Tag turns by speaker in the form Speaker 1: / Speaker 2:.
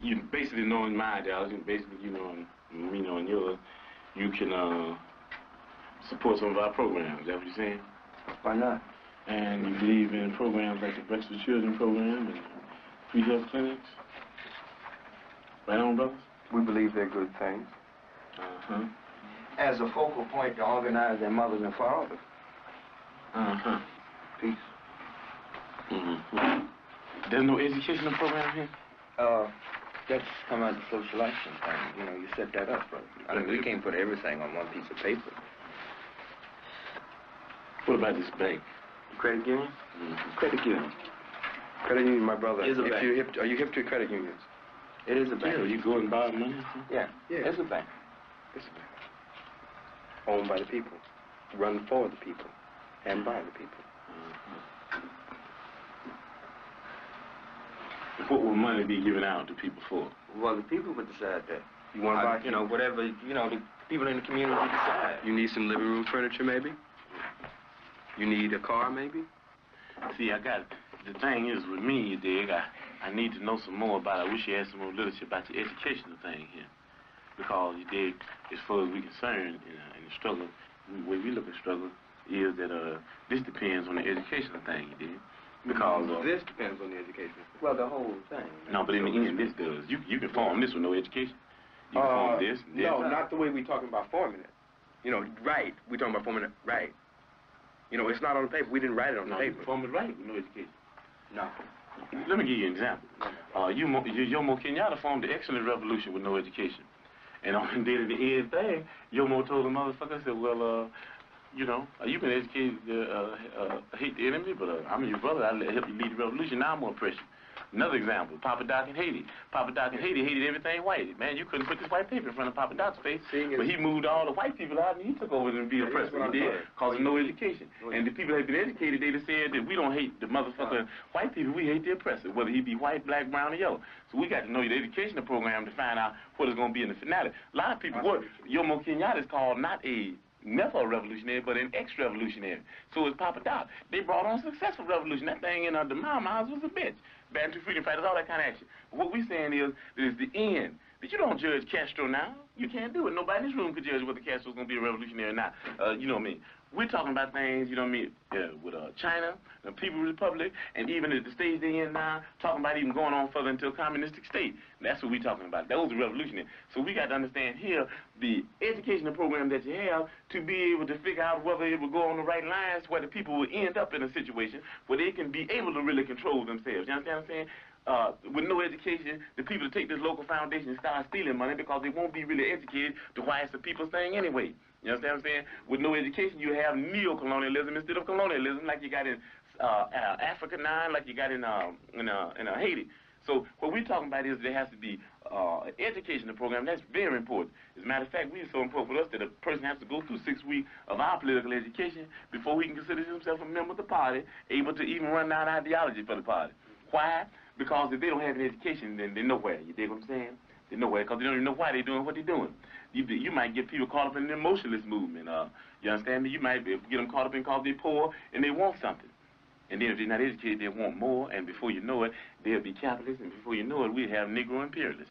Speaker 1: you basically knowing my ideology, basically you knowing me knowing yours, you can support some of our programs. Is that what you're saying?
Speaker 2: Why not?
Speaker 1: And you believe in programs like the Breakfast with Children program and free health clinics? Right on, brothers?
Speaker 2: We believe they're good things.
Speaker 1: Uh-huh.
Speaker 2: As a focal point to organize their mothers and fathers.
Speaker 1: Uh-huh.
Speaker 2: Peace.
Speaker 1: Mm-hmm. There's no educational program here?
Speaker 2: That's come out of the social action thing. You know, you set that up, brother. I mean, we can't put everything on one piece of paper.
Speaker 1: What about this bank?
Speaker 2: Credit union?
Speaker 1: Mm-hmm.
Speaker 2: Credit union. Credit union, my brother.
Speaker 1: Is a bank.
Speaker 2: Are you hip to credit unions? It is a bank.
Speaker 1: Yeah, you go and borrow money?
Speaker 2: Yeah. It's a bank. It's a bank. Owned by the people. Run for the people. And by the people.
Speaker 1: What will money be given out to people for?
Speaker 2: Well, the people would decide that.
Speaker 1: You want to buy,
Speaker 2: you know, whatever, you know, the people in the community decide.
Speaker 3: You need some living room furniture, maybe? You need a car, maybe?
Speaker 1: See, the thing is with me, you dig, I need to know some more about it. I wish you had some more literature about the educational thing here. Because, you dig, as far as we're concerned in the struggle, the way we look at struggle is that this depends on the educational thing, you dig. Because
Speaker 3: this depends on the education.
Speaker 2: Well, the whole thing.
Speaker 1: No, but in the end, this does. You can form this with no education. You can form this and this.
Speaker 3: No, not the way we're talking about forming it. You know, right. We're talking about forming it right. You know, it's not on the paper. We didn't write it on the paper.
Speaker 1: You can form it right with no education.
Speaker 2: No.
Speaker 1: Let me give you an example. Yomo Kenyatta formed the excellent revolution with no education. And on the day of the end thing, Yomo told the motherfucker, said, well, you know, you can educate, hate the enemy, but I'm your brother. I'll help you lead the revolution. Now I'm going to oppress you. Another example, Papa Doc in Haiti. Papa Doc in Haiti hated everything white. Man, you couldn't put this white paper in front of Papa Doc's face. But he moved all the white people out and he took over and be oppressed. He did, because of no education. And the people that had been educated, they just said that we don't hate the motherfucking white people, we hate the oppressor, whether he be white, black, brown, or yellow. So we got to know the educational program to find out what it's going to be in the finale. A lot of people, Yomo Kenyatta is called never a revolutionary, but an ex-revolutionary. So is Papa Doc. They brought on a successful revolution. That thing in the Mamas was a bitch. Bantu freedom fighters, all that kind of action. What we're saying is that it's the end. But you don't judge Castro now. You can't do it. Nobody in this room could judge whether Castro's going to be a revolutionary or not. You know what I mean? We're talking about things, you know what I mean, with China, the People's Republic, and even at the stage they're in now, talking about even going on further into a communistic state. That's what we're talking about. Those are revolutionary. So we got to understand here the educational program that you have to be able to figure out whether it will go on the right lines where the people will end up in a situation where they can be able to really control themselves. You understand what I'm saying? With no education, the people take this local foundation and start stealing money because they won't be really educated to why it's a people's thing anyway. You understand what I'm saying? With no education, you have neo-colonialism instead of colonialism, like you got in Africa now, like you got in Haiti. So what we're talking about is there has to be an educational program. That's very important. As a matter of fact, it's so important for us that a person has to go through 6 weeks of our political education before he can consider himself a member of the party, able to even run down ideology for the party. Why? Because if they don't have an education, then they're nowhere. You dig what I'm saying? They're nowhere because they don't even know why they're doing what they're doing. You might get people caught up in the emotionalist movement. You understand me? You might get them caught up in because they're poor and they want something. And then if they're not educated, they want more. And before you know it, they'll be capitalists. And before you know it, we have Negro imperialists.